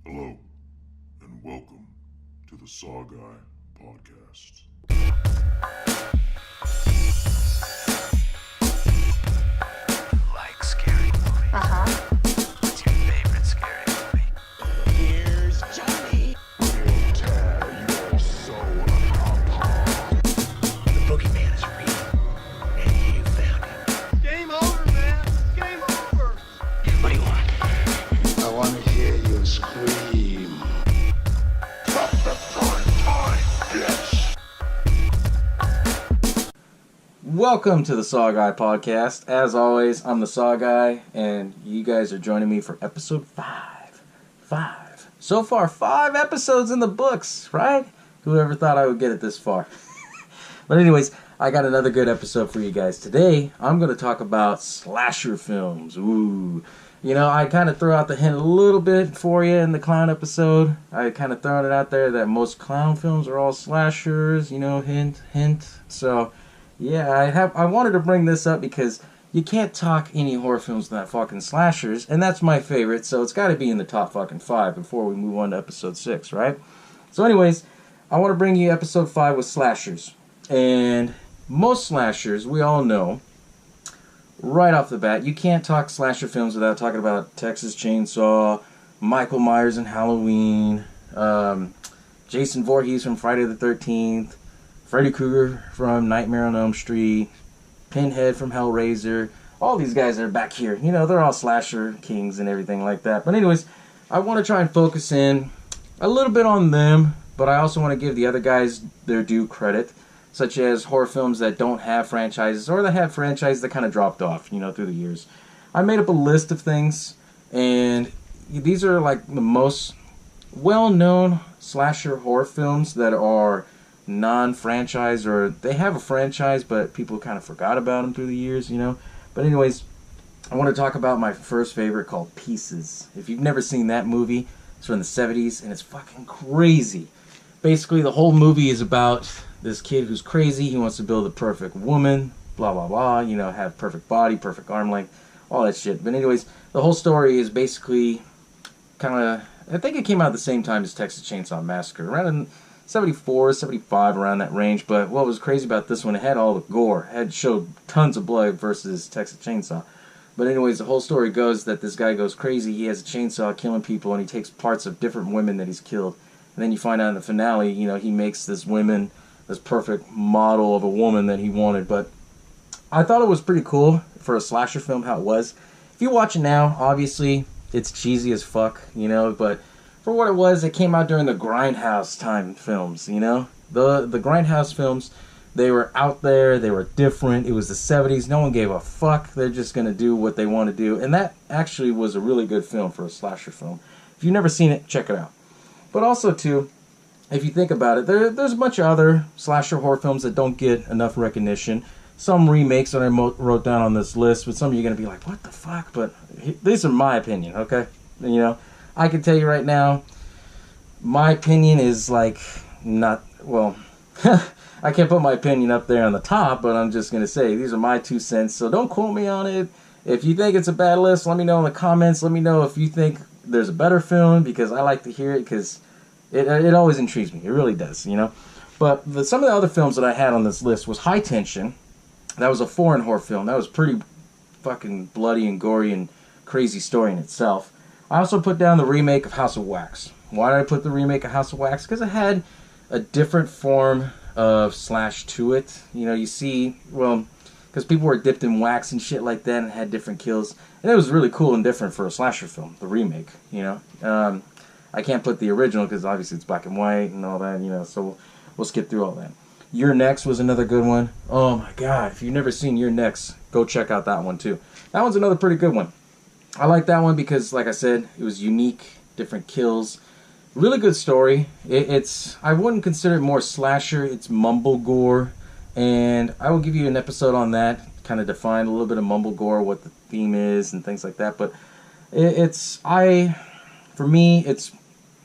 Hello, and welcome to the SaWGuy podcast. Like scary movies. What's your favorite scary movie? Here's Johnny. We'll tear your soul apart. The boogeyman is real, and you found him. Game over, man. Game over. What do you want? I want to hear you scream. Drop the prime time, bitch! Welcome to the SaWGuy podcast. As always, I'm the SaWGuy, and you guys are joining me for episode 5. 5. So far, 5 episodes in the books, right? Whoever thought I would get it this far? But anyways, I got another good episode for you guys. Today, I'm going to talk about slasher films. Ooh. You know, I kind of threw out the hint a little bit for you in the clown episode. I kind of thrown it out there that most clown films are all slashers, you know, hint, hint. So, yeah, I wanted to bring this up because you can't talk any horror films without fucking slashers, and that's my favorite, so it's got to be in the top fucking 5 before we move on to episode 6, right? So anyways, I want to bring you episode 5 with slashers. And most slashers, we all know, right off the bat, you can't talk slasher films without talking about Texas Chainsaw, Michael Myers in Halloween, Jason Voorhees from Friday the 13th, Freddy Krueger from Nightmare on Elm Street, Pinhead from Hellraiser. All these guys are back here. You know, they're all slasher kings and everything like that. But anyways, I want to try and focus in a little bit on them, but I also want to give the other guys their due credit, such as horror films that don't have franchises, or that have franchises that kind of dropped off, you know, through the years. I made up a list of things, and these are like the most well-known slasher horror films that are non-franchise, or they have a franchise, but people kind of forgot about them through the years, you know. But anyways, I want to talk about my first favorite called Pieces. If you've never seen that movie, it's from the 70s, and it's fucking crazy. Basically, the whole movie is about this kid who's crazy. He wants to build a perfect woman, blah, blah, blah, you know, have perfect body, perfect arm length, all that shit. But anyways, the whole story is basically kind of, I think it came out at the same time as Texas Chainsaw Massacre, around in 74, 75, around that range. But what was crazy about this one, it had all the gore. It had showed tons of blood versus Texas Chainsaw. But anyways, the whole story goes that this guy goes crazy. He has a chainsaw killing people, and he takes parts of different women that he's killed. And then you find out in the finale, you know, he makes this perfect model of a woman that he wanted. But I thought it was pretty cool for a slasher film how it was. If you watch it now, obviously, it's cheesy as fuck, you know, but for what it was, it came out during the Grindhouse time films, you know? The Grindhouse films, they were out there, they were different, it was the 70s, no one gave a fuck, they're just gonna do what they want to do, and that actually was a really good film for a slasher film. If you've never seen it, check it out. But also, too, if you think about it, there's a bunch of other slasher horror films that don't get enough recognition. Some remakes that I wrote down on this list, but some of you are going to be like, what the fuck? But these are my opinion, okay? You know, I can tell you right now, my opinion is like not, well, I can't put my opinion up there on the top, but I'm just going to say these are my 2 cents, so don't quote me on it. If you think it's a bad list, let me know in the comments. Let me know if you think there's a better film, because I like to hear it, because it always intrigues me. It really does, you know? But some of the other films that I had on this list was High Tension. That was a foreign horror film. That was pretty fucking bloody and gory and crazy story in itself. I also put down the remake of House of Wax. Why did I put the remake of House of Wax? Because it had a different form of slash to it. You know, you see, well, because people were dipped in wax and shit like that and had different kills. And it was really cool and different for a slasher film, the remake, you know. I can't put the original because obviously it's black and white and all that, you know, so we'll skip through all that. Your Next was another good one. Oh my god, if you've never seen Your Next, go check out that one too. That one's another pretty good one. I like that one because, like I said, it was unique, different kills. Really good story. I wouldn't consider it more slasher, it's mumble gore. And I will give you an episode on that, kind of define a little bit of mumble gore, what the theme is and things like that. But for me, it's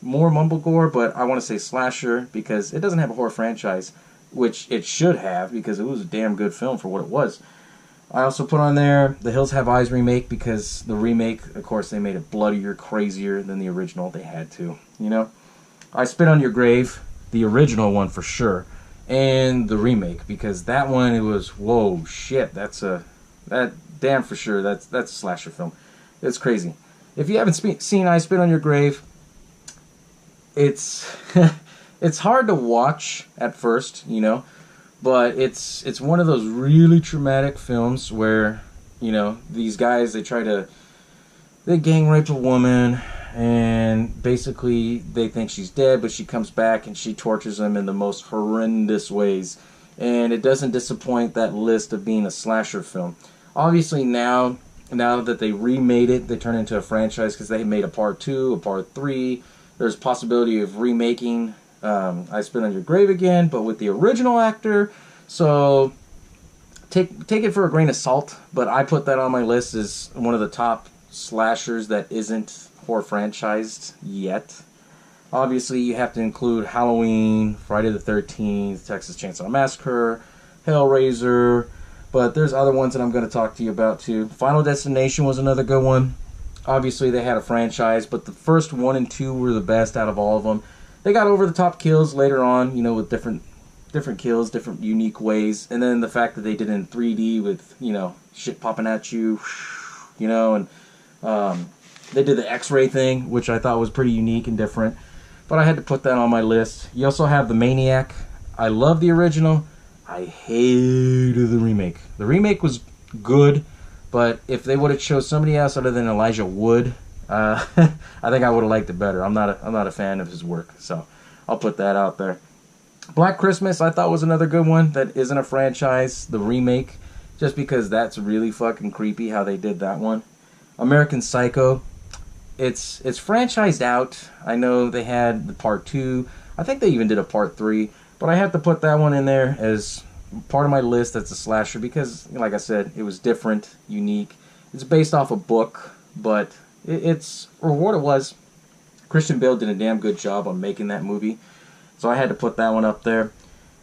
more mumble gore, but I want to say slasher because it doesn't have a horror franchise, which it should have because it was a damn good film for what it was. I also put on there The Hills Have Eyes remake, because the remake, of course, they made it bloodier, crazier than the original. They had to, you know. I Spit on Your Grave, the original one for sure, and the remake, because that one, it was, whoa, shit, that damn for sure, that's a slasher film. It's crazy. If you haven't seen I Spit on Your Grave, it's it's hard to watch at first, you know. But it's one of those really traumatic films where, you know, these guys, they gang rape a woman, and basically they think she's dead, but she comes back and she tortures them in the most horrendous ways. And it doesn't disappoint that list of being a slasher film. Obviously now that they remade it, they turned it into a franchise because they made a part 2, a part 3. There's possibility of remaking I Spit on Your Grave again, but with the original actor. So take it for a grain of salt, but I put that on my list as one of the top slashers that isn't horror franchised yet. Obviously, you have to include Halloween, Friday the 13th, Texas Chainsaw Massacre, Hellraiser, but there's other ones that I'm going to talk to you about too. Final Destination was another good one. Obviously, they had a franchise, but the first 1 and 2 were the best out of all of them. They got over the top kills later on, you know, with different kills, different unique ways. And then the fact that they did it in 3D with, you know, shit popping at you, you know, and they did the X-ray thing, which I thought was pretty unique and different. But I had to put that on my list. You also have The Maniac. I love the original. I hated the remake. The remake was good, but if they would have chose somebody else other than Elijah Wood, I think I would have liked it better. I'm not a fan of his work, so I'll put that out there. Black Christmas, I thought was another good one that isn't a franchise, the remake, just because that's really fucking creepy how they did that one. American Psycho, it's franchised out. I know they had the part 2. I think they even did a part 3, but I have to put that one in there as part of my list that's a slasher because, like I said, it was different, unique. It's based off a book, but it's, or what it was, Christian Bale did a damn good job on making that movie. So I had to put that one up there.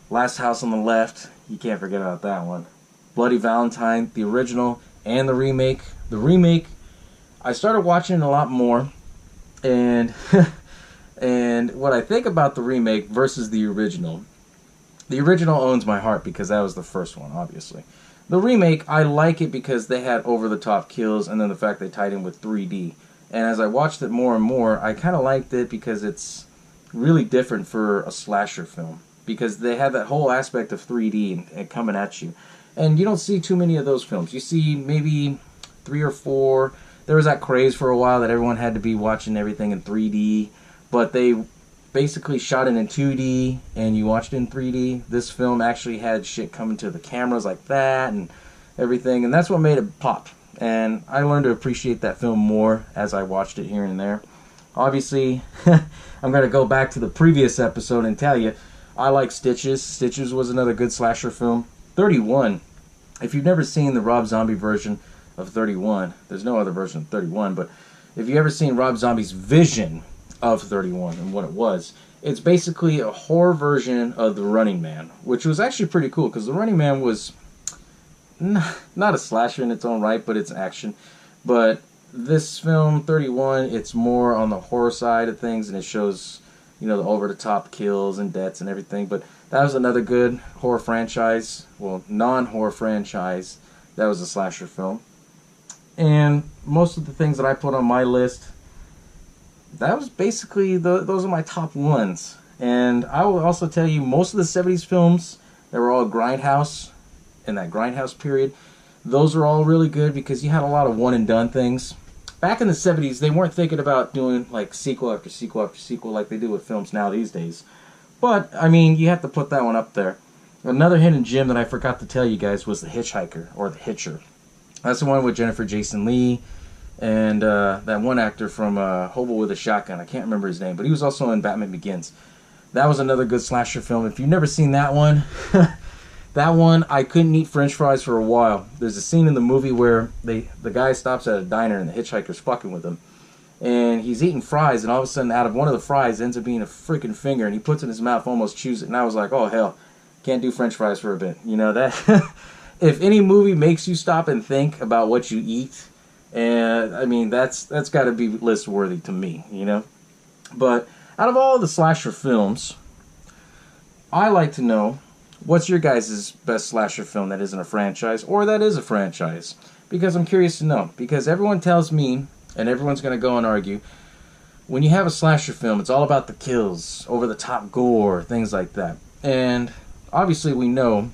Last House on the Left, you can't forget about that one. Bloody Valentine, the original, and the remake. The remake, I started watching it a lot more. And and what I think about the remake versus the original owns my heart because that was the first one, obviously. The remake, I like it because they had over-the-top kills and then the fact they tied in with 3D. And as I watched it more and more, I kind of liked it because it's really different for a slasher film. Because they had that whole aspect of 3D and coming at you. And you don't see too many of those films. You see maybe 3 or 4. There was that craze for a while that everyone had to be watching everything in 3D. But they basically shot it in 2D and you watched it in 3D. This film actually had shit coming to the cameras like that and everything, and that's what made it pop. And I learned to appreciate that film more as I watched it here and there. Obviously, I'm going to go back to the previous episode and tell you, I like Stitches. Stitches was another good slasher film. 31. If you've never seen the Rob Zombie version of 31, there's no other version of 31, but if you've ever seen Rob Zombie's vision of 31 and what it was, it's basically a horror version of The Running Man, which was actually pretty cool because The Running Man was not a slasher in its own right, but it's action. But this film 31, it's more on the horror side of things, and it shows, you know, the over-the-top kills and deaths and everything. But that was another good horror franchise, well, non-horror franchise that was a slasher film. And most of the things that I put on my list, that was basically, those are my top ones. And I will also tell you, most of the 70s films that were all Grindhouse, in that Grindhouse period, those were all really good because you had a lot of one-and-done things. Back in the 70s, they weren't thinking about doing like sequel after sequel after sequel like they do with films now these days. But, I mean, you have to put that one up there. Another hidden gem that I forgot to tell you guys was The Hitchhiker, or The Hitcher. That's the one with Jennifer Jason Leigh and that one actor from Hobo with a Shotgun. I can't remember his name, but he was also in Batman Begins. That was another good slasher film. If you've never seen that one, that one, I couldn't eat french fries for a while. There's a scene in the movie where the guy stops at a diner and the hitchhiker's fucking with him. And he's eating fries, and all of a sudden, out of one of the fries ends up being a freaking finger, and he puts it in his mouth, almost chews it. And I was like, oh, hell, can't do french fries for a bit. You know, that if any movie makes you stop and think about what you eat, and I mean that's got to be list worthy to me, you know. But out of all the slasher films, I like to know what's your guys' best slasher film that isn't a franchise or that is a franchise, because I'm curious to know. Because everyone tells me, and everyone's going to go and argue, when you have a slasher film, it's all about the kills, over the top gore, things like that. And obviously we know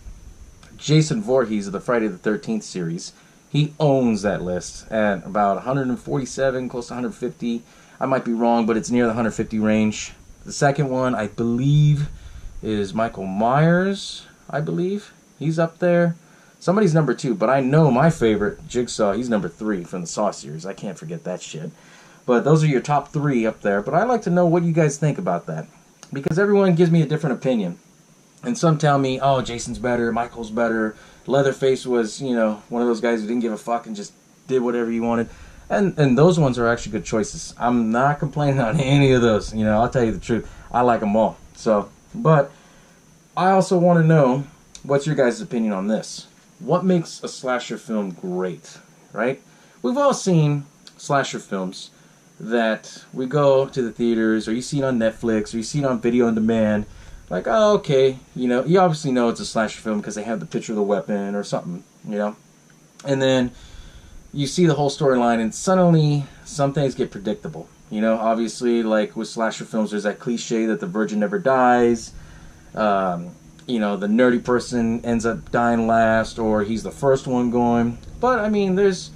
Jason Voorhees of the Friday the 13th series, he owns that list at about 147, close to 150. I might be wrong, but it's near the 150 range. The second one, I believe, is Michael Myers, I believe. He's up there. Somebody's number 2, but I know my favorite, Jigsaw, he's number 3 from the Saw series. I can't forget that shit. But those are your top 3 up there. But I like to know what you guys think about that, because everyone gives me a different opinion. And some tell me, oh, Jason's better, Michael's better. Leatherface was, you know, one of those guys who didn't give a fuck and just did whatever he wanted. And those ones are actually good choices. I'm not complaining on any of those. You know, I'll tell you the truth. I like them all. So, but I also want to know what's your guys' opinion on this. What makes a slasher film great, right? We've all seen slasher films that we go to the theaters, or you see it on Netflix, or you see it on video on demand. Like, oh, okay, you know, you obviously know it's a slasher film because they have the picture of the weapon or something, you know. And then you see the whole storyline, and suddenly some things get predictable. You know, obviously, like with slasher films, there's that cliche that the virgin never dies. You know, the nerdy person ends up dying last, or he's the first one going. But, I mean, there's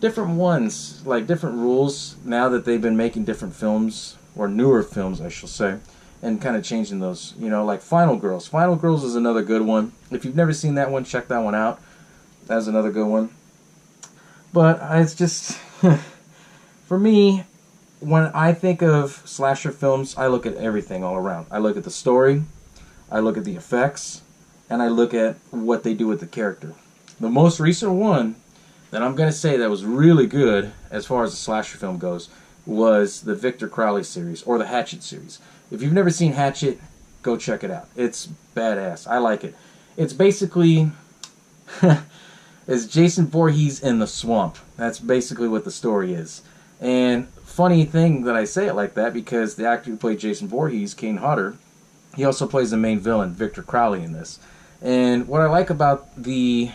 different ones, like different rules now that they've been making different films, or newer films, I shall say, and kind of changing those. You know, like Final Girls. Final Girls is another good one. If you've never seen that one, check that one out. That's another good one. But it's just, for me, when I think of slasher films, I look at everything all around. I look at the story, I look at the effects, and I look at what they do with the character. The most recent one that I'm going to say that was really good as far as the slasher film goes was the Victor Crowley series, or the Hatchet series. If you've never seen Hatchet, go check it out. It's badass. I like it. It's basically it's Jason Voorhees in the swamp. That's basically what the story is. And funny thing that I say it like that, because the actor who played Jason Voorhees, Kane Hodder, he also plays the main villain, Victor Crowley, in this. And what I like about the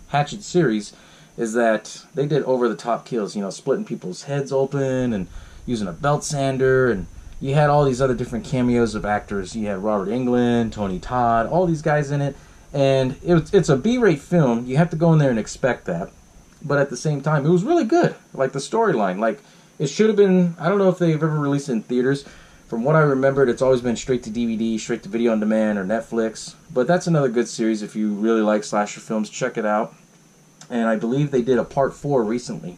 Hatchet series is that they did over-the-top kills, you know, splitting people's heads open and using a belt sander, and you had all these other different cameos of actors. You had Robert Englund, Tony Todd, all these guys in it. And it's a B-rate film. You have to go in there and expect that. But at the same time, it was really good. Like, the storyline. Like, it should have been, I don't know if they've ever released it in theaters. From what I remembered, it's always been straight to DVD, straight to video on demand, or Netflix. But that's another good series. If you really like slasher films, check it out. And I believe they did a part 4 recently.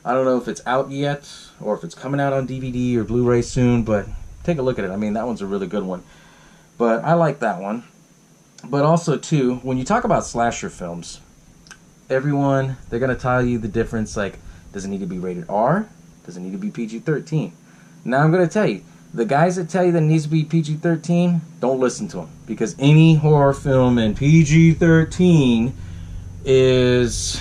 I don't know if it's out yet, or if it's coming out on DVD or Blu-ray soon, but take a look at it. I mean, that one's a really good one. But I like that one. But also, too, when you talk about slasher films, everyone, they're going to tell you the difference, like, does it need to be rated R? Does it need to be PG-13? Now I'm going to tell you, the guys that tell you that it needs to be PG-13, don't listen to them. Because any horror film in PG-13 is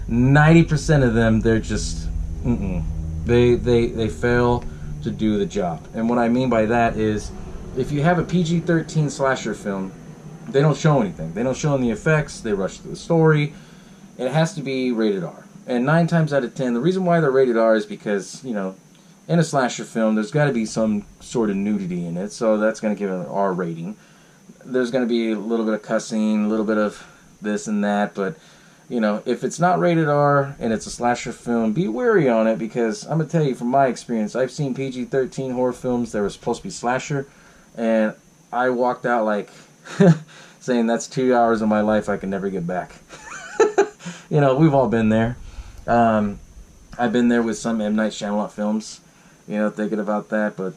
90% of them, they're just they fail to do the job. And what I mean by that is, if you have a PG-13 slasher film, they don't show anything. They don't show any effects. They rush through the story. It has to be rated R. And 9 times out of 10, the reason why they're rated R is because, you know, in a slasher film, there's got to be some sort of nudity in it, so that's going to give it an R rating. There's going to be a little bit of cussing, a little bit of this and that, but, you know, if it's not rated R and it's a slasher film, be wary on it, because I'm going to tell you from my experience, I've seen PG-13 horror films that were supposed to be slasher, and I walked out like saying that's 2 hours of my life I can never get back. You know, we've all been there. I've been there with some M. Night Shyamalan films, you know, thinking about that, but,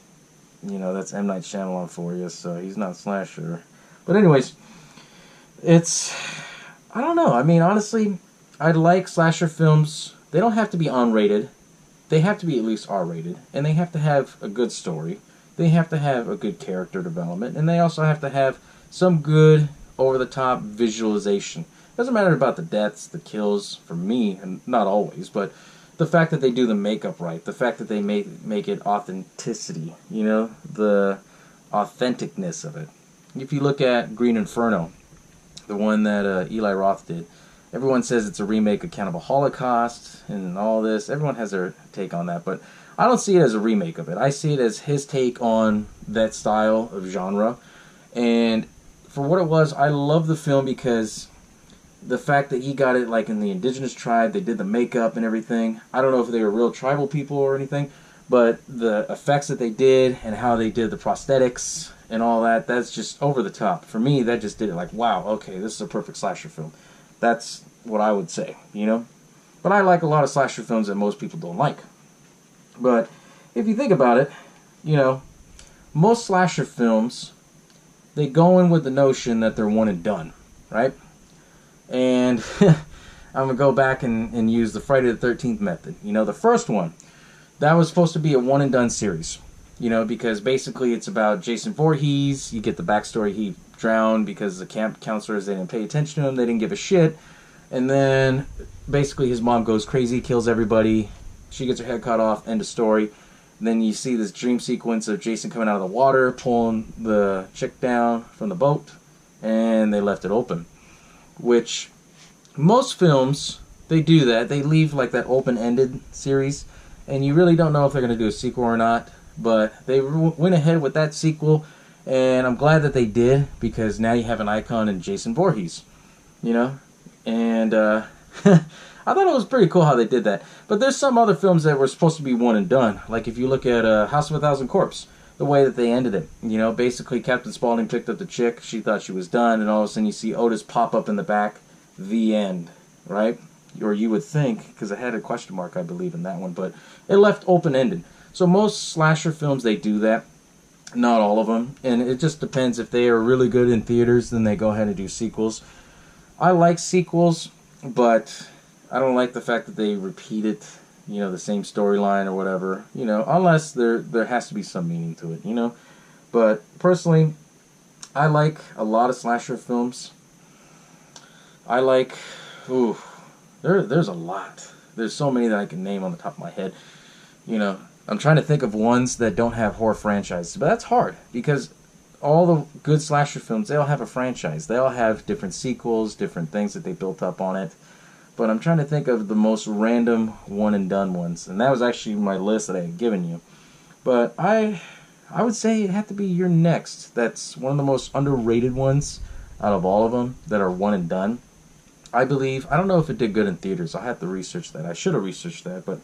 you know, that's M. Night Shyamalan for you, so he's not a slasher. But anyways, it's, I don't know, I mean, honestly, I like slasher films. They don't have to be unrated. They have to be at least R-rated, and they have to have a good story. They have to have a good character development, and they also have to have some good over-the-top visualization. Doesn't matter about the deaths, the kills, for me, and not always, but the fact that they do the makeup right, the fact that they make it authenticity, you know, the authenticness of it. If you look at Green Inferno, the one that Eli Roth did, everyone says it's a remake of Cannibal Holocaust and all this. Everyone has their take on that, but I don't see it as a remake of it. I see it as his take on that style of genre. And for what it was, I love the film because the fact that he got it like in the indigenous tribe, they did the makeup and everything. I don't know if they were real tribal people or anything, but the effects that they did and how they did the prosthetics and all that, that's just over the top. For me, that just did it like, wow, okay, this is a perfect slasher film. That's what I would say, you know? But I like a lot of slasher films that most people don't like. But if you think about it, you know, most slasher films, they go in with the notion that they're one and done, right? And I'm going to go back and use the Friday the 13th method. You know, the first one, that was supposed to be a one and done series. You know, because basically it's about Jason Voorhees. You get the backstory. He drowned because the camp counselors, they didn't pay attention to him. They didn't give a shit. And then basically his mom goes crazy, kills everybody. She gets her head cut off. End of story. And then you see this dream sequence of Jason coming out of the water, pulling the chick down from the boat. And they left it open. Which most films, they do that. They leave like that open-ended series. And you really don't know if they're going to do a sequel or not. But they went ahead with that sequel. And I'm glad that they did. Because now you have an icon in Jason Voorhees. You know? And I thought it was pretty cool how they did that. But there's some other films that were supposed to be one and done. Like if you look at House of a Thousand Corpses. The way that they ended it. You know, basically Captain Spaulding picked up the chick. She thought she was done. And all of a sudden you see Otis pop up in the back. The end. Right? Or you would think. Because it had a question mark, I believe, in that one. But it left open-ended. So most slasher films, they do that. Not all of them. And it just depends. If they are really good in theaters, then they go ahead and do sequels. I like sequels, but I don't like the fact that they repeat it, you know, the same storyline or whatever, you know, unless there has to be some meaning to it, you know. But personally, I like a lot of slasher films. I like, there's a lot. There's so many that I can name on the top of my head, you know. I'm trying to think of ones that don't have horror franchises, but that's hard because all the good slasher films, they all have a franchise. They all have different sequels, different things that they built up on it. But I'm trying to think of the most random one-and-done ones. And that was actually my list that I had given you. But I would say it had to be You're Next. That's one of the most underrated ones out of all of them that are one-and-done. I believe, I don't know if it did good in theaters. I'll have to research that. I should have researched that, but,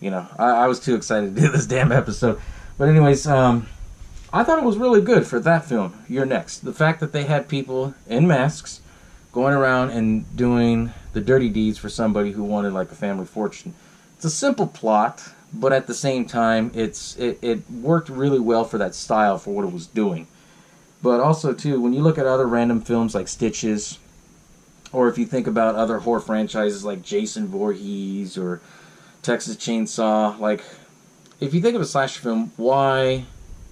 you know, I was too excited to do this damn episode. But anyways, I thought it was really good for that film, You're Next. The fact that they had people in masks going around and doing the dirty deeds for somebody who wanted like a family fortune. It's a simple plot, but at the same time, it worked really well for that style for what it was doing. But also too, when you look at other random films like Stitches, or if you think about other horror franchises like Jason Voorhees or Texas Chainsaw, like if you think of a slasher film, why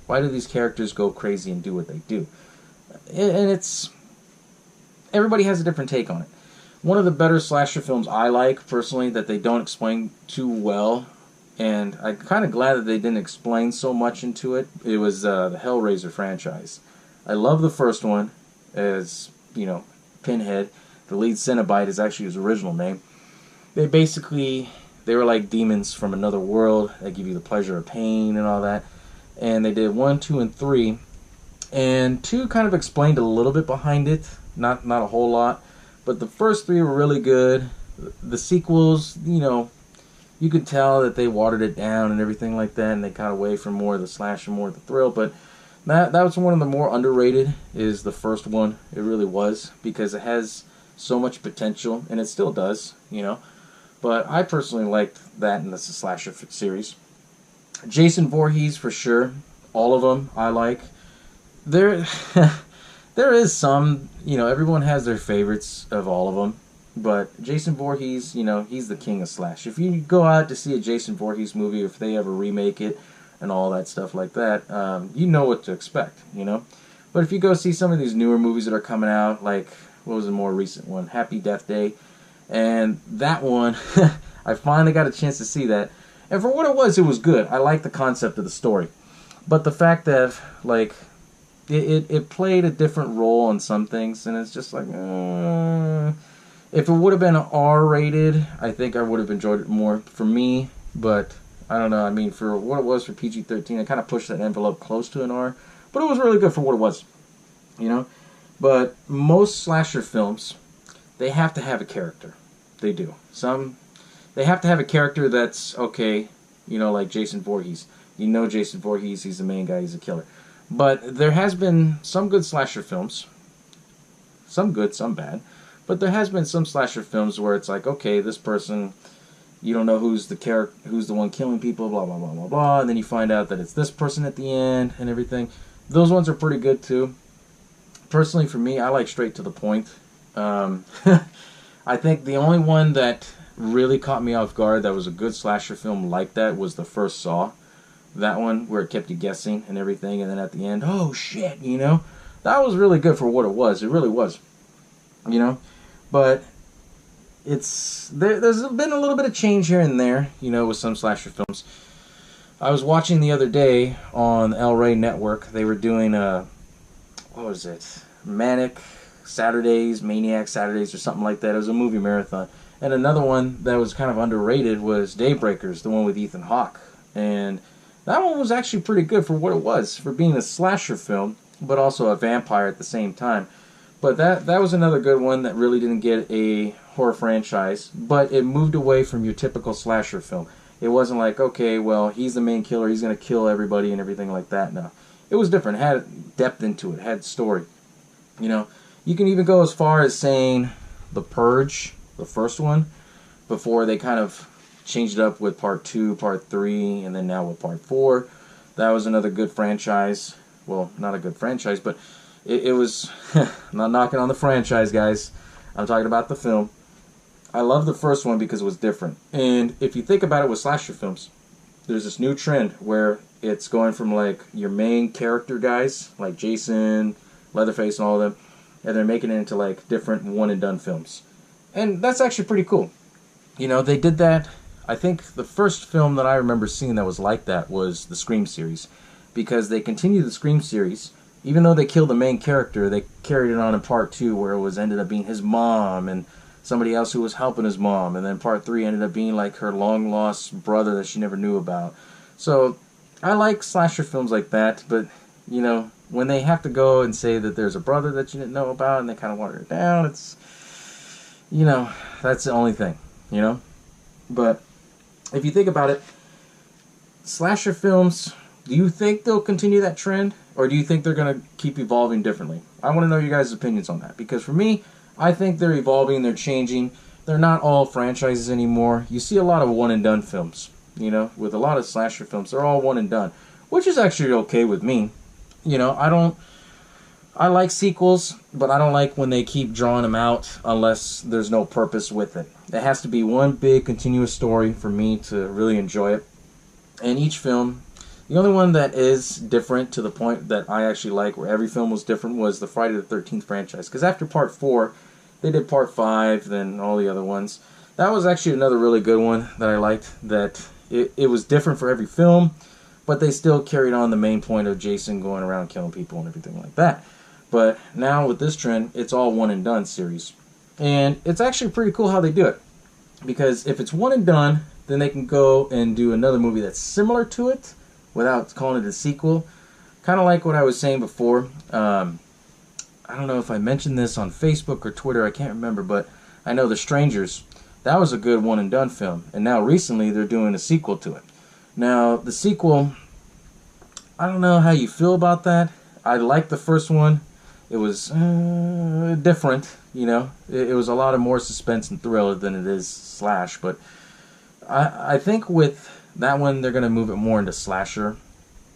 do these characters go crazy and do what they do? And it's everybody has a different take on it. One of the better slasher films I like, personally, that they don't explain too well, and I'm kind of glad that they didn't explain so much into it, it was the Hellraiser franchise. I love the first one, as, you know, Pinhead. The lead Cenobite is actually his original name. They were like demons from another world that give you the pleasure of pain and all that. And they did 1, 2, and 3. And 2 kind of explained a little bit behind it, not a whole lot. But the first 3 were really good. The sequels, you know, you could tell that they watered it down and everything like that, and they got away from more of the slasher, more of the thrill. But that was one of the more underrated, is the first one. It really was, because it has so much potential, and it still does, you know. But I personally liked that in the slasher series. Jason Voorhees, for sure. All of them I like. There is some, you know, everyone has their favorites of all of them. But Jason Voorhees, you know, he's the king of slash. If you go out to see a Jason Voorhees movie, if they ever remake it and all that stuff like that, you know what to expect, you know. But if you go see some of these newer movies that are coming out, like what was the more recent one? Happy Death Day. And that one, I finally got a chance to see that. And for what it was good. I liked the concept of the story. But the fact that, like, it played a different role on some things, and it's just like, if it would have been R-rated, I think I would have enjoyed it more for me. But, I don't know, I mean, for what it was for PG-13, it kind of pushed that envelope close to an R. But it was really good for what it was, you know? But most slasher films, they have to have a character. They do. They have to have a character that's, okay, you know, like Jason Voorhees. You know Jason Voorhees, he's the main guy, he's a killer. But there has been some good slasher films. Some good, some bad. But there has been some slasher films where it's like, okay, this person, you don't know who's the one killing people, blah, blah, blah, blah, blah. And then you find out that it's this person at the end and everything. Those ones are pretty good, too. Personally, for me, I like straight to the point. I think the only one that really caught me off guard that was a good slasher film like that was the first Saw. That one, where it kept you guessing and everything, and then at the end, oh shit, you know? That was really good for what it was. It really was. You know? But there's been a little bit of change here and there, you know, with some slasher films. I was watching the other day on El Rey Network. They were doing what was it? Maniac Saturdays, or something like that. It was a movie marathon. And another one that was kind of underrated was Daybreakers, the one with Ethan Hawke. And that one was actually pretty good for what it was, for being a slasher film, but also a vampire at the same time. But that was another good one that really didn't get a horror franchise, but it moved away from your typical slasher film. It wasn't like, okay, well, he's the main killer, he's going to kill everybody and everything like that. No. It was different. It had depth into it. It had story. You know, you can even go as far as saying The Purge, the first one, before they kind of changed it up with Part 2, Part 3, and then now with Part 4. That was another good franchise. Well, not a good franchise, but it was... I'm not knocking on the franchise, guys. I'm talking about the film. I love the first one because it was different. And if you think about it with slasher films, there's this new trend where it's going from, like, your main character guys, like Jason, Leatherface, and all of them, and they're making it into, like, different one-and-done films. And that's actually pretty cool. You know, they did that... I think the first film that I remember seeing that was like that was the Scream series. Because they continued the Scream series. Even though they killed the main character, they carried it on in Part 2 where it ended up being his mom and somebody else who was helping his mom. And then Part 3 ended up being like her long-lost brother that she never knew about. So, I like slasher films like that. But, you know, when they have to go and say that there's a brother that you didn't know about and they kind of water it down, it's... You know, that's the only thing, you know? But... if you think about it, slasher films, do you think they'll continue that trend? Or do you think they're going to keep evolving differently? I want to know your guys' opinions on that. Because for me, I think they're evolving, they're changing. They're not all franchises anymore. You see a lot of one-and-done films. You know, with a lot of slasher films, they're all one-and-done. Which is actually okay with me. You know, I like sequels, but I don't like when they keep drawing them out unless there's no purpose with it. It has to be one big continuous story for me to really enjoy it. And each film, the only one that is different to the point that I actually like, where every film was different, was the Friday the 13th franchise. Because after Part 4, they did Part 5, then all the other ones. That was actually another really good one that I liked, that it was different for every film, but they still carried on the main point of Jason going around killing people and everything like that. But now with this trend, it's all one and done series. And it's actually pretty cool how they do it. Because if it's one and done, then they can go and do another movie that's similar to it without calling it a sequel. Kind of like what I was saying before. I don't know if I mentioned this on Facebook or Twitter, I can't remember, but I know The Strangers, that was a good one and done film. And now recently they're doing a sequel to it. Now, the sequel, I don't know how you feel about that. I liked the first one. It was different, you know. It was a lot of more suspense and thriller than it is slash. But I think with that one, they're going to move it more into slasher,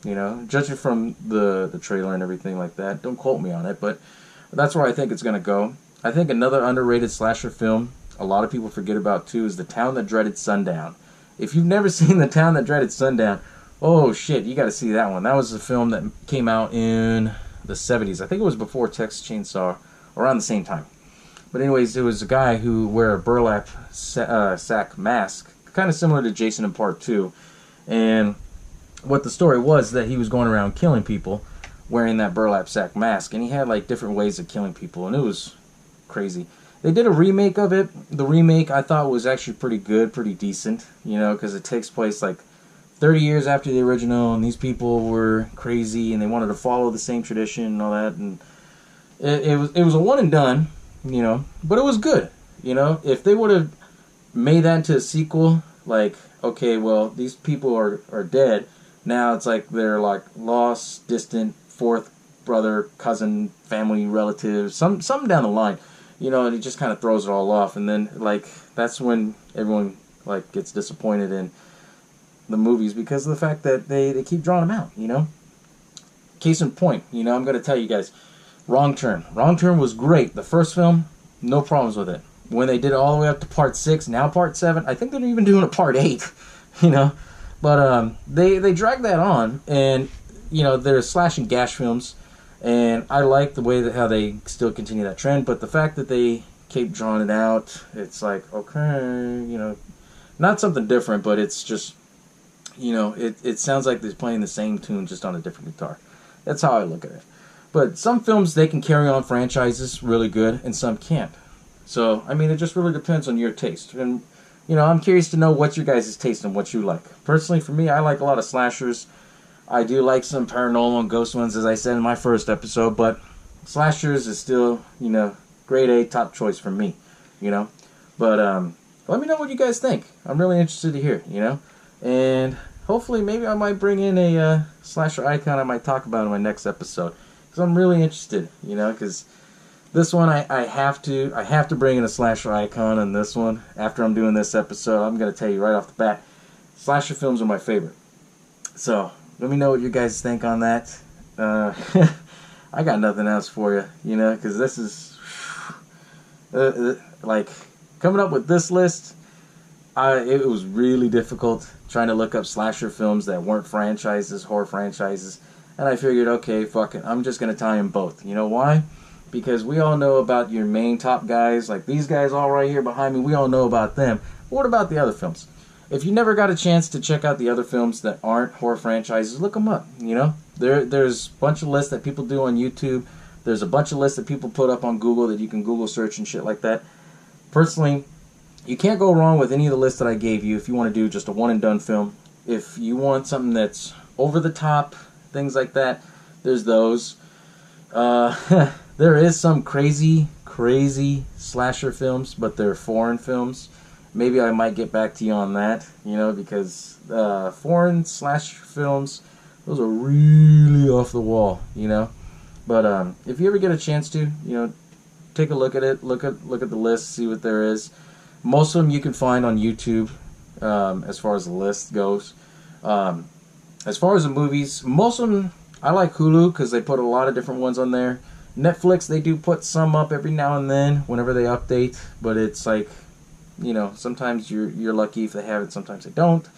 you know. Judging from the trailer and everything like that. Don't quote me on it, but that's where I think it's going to go. I think another underrated slasher film a lot of people forget about too is The Town That Dreaded Sundown. If you've never seen The Town That Dreaded Sundown, oh shit, you got to see that one. That was a film that came out in the 70s. I think it was before Texas Chainsaw, around the same time. But anyways, it was a guy who wear a burlap sack mask, kind of similar to Jason in Part 2. And what the story was that he was going around killing people wearing that burlap sack mask. And he had like different ways of killing people. And it was crazy. They did a remake of it. The remake I thought was actually pretty good, pretty decent. You know, because it takes place like 30 years after the original. And these people were crazy. And they wanted to follow the same tradition and all that. And it was a one and done. You know, but it was good. You know, if they would have made that into a sequel, like, okay, well, these people are dead. Now it's like they're like lost, distant, fourth brother, cousin, family, relative, some down the line. You know, and it just kind of throws it all off. And then, like, that's when everyone, like, gets disappointed in the movies because of the fact that they keep drawing them out, you know. Case in point, you know, I'm going to tell you guys. Wrong Turn. Wrong Turn was great. The first film, no problems with it. When they did it all the way up to Part 6, now Part 7, I think they're even doing a Part 8, you know. But they dragged that on, and, you know, they're slash and gash films, and I like the way that how they still continue that trend, but the fact that they keep drawing it out, it's like, okay, you know, not something different, but it's just, you know, it sounds like they're playing the same tune just on a different guitar. That's how I look at it. But some films, they can carry on franchises really good, and some can't. So, I mean, it just really depends on your taste. And, you know, I'm curious to know what your guys' taste and what you like. Personally, for me, I like a lot of slashers. I do like some paranormal and ghost ones, as I said in my first episode. But slashers is still, you know, grade A, top choice for me, you know. But let me know what you guys think. I'm really interested to hear, you know. And hopefully, maybe I might bring in a slasher icon I might talk about in my next episode. Because I'm really interested, you know, because this one I have to bring in a slasher icon on this one. After I'm doing this episode, I'm going to tell you right off the bat, slasher films are my favorite. So, let me know what you guys think on that. I got nothing else for you, you know, because this is, like, coming up with this list, it was really difficult trying to look up slasher films that weren't franchises, horror franchises. And I figured, okay, fuck it. I'm just going to tie them both. You know why? Because we all know about your main top guys. Like these guys all right here behind me. We all know about them. But what about the other films? If you never got a chance to check out the other films that aren't horror franchises, look them up. You know? There's a bunch of lists that people do on YouTube. There's a bunch of lists that people put up on Google that you can Google search and shit like that. Personally, you can't go wrong with any of the lists that I gave you if you want to do just a one-and-done film. If you want something that's over the top, things like that, there's those. There is some crazy slasher films, but they're foreign films. Maybe I might get back to you on that, you know, because foreign slasher films, those are really off the wall, you know. But if you ever get a chance to, you know, take a look at it, look at the list, see what there is. Most of them you can find on YouTube, as far as the list goes. As far as the movies, most of them, I like Hulu because they put a lot of different ones on there. Netflix, they do put some up every now and then whenever they update, but it's like, you know, sometimes you're lucky if they have it, sometimes they don't.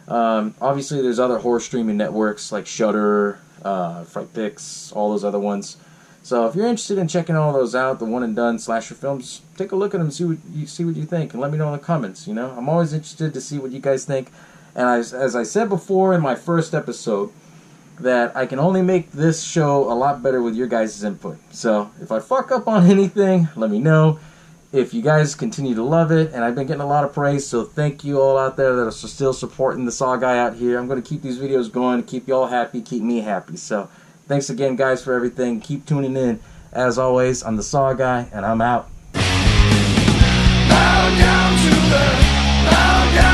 Obviously, there's other horror streaming networks like Shudder, Fright Pix, all those other ones. So if you're interested in checking all those out, the one and done slasher films, take a look at them and see what you think, and let me know in the comments. You know, I'm always interested to see what you guys think. And as I said before in my first episode, that I can only make this show a lot better with your guys' input. So if I fuck up on anything, let me know. If you guys continue to love it, and I've been getting a lot of praise, so thank you all out there that are still supporting the SaWGuy out here. I'm going to keep these videos going, keep you all happy, keep me happy. So thanks again, guys, for everything. Keep tuning in. As always, I'm the SaWGuy, and I'm out. Bow down to the, bow down.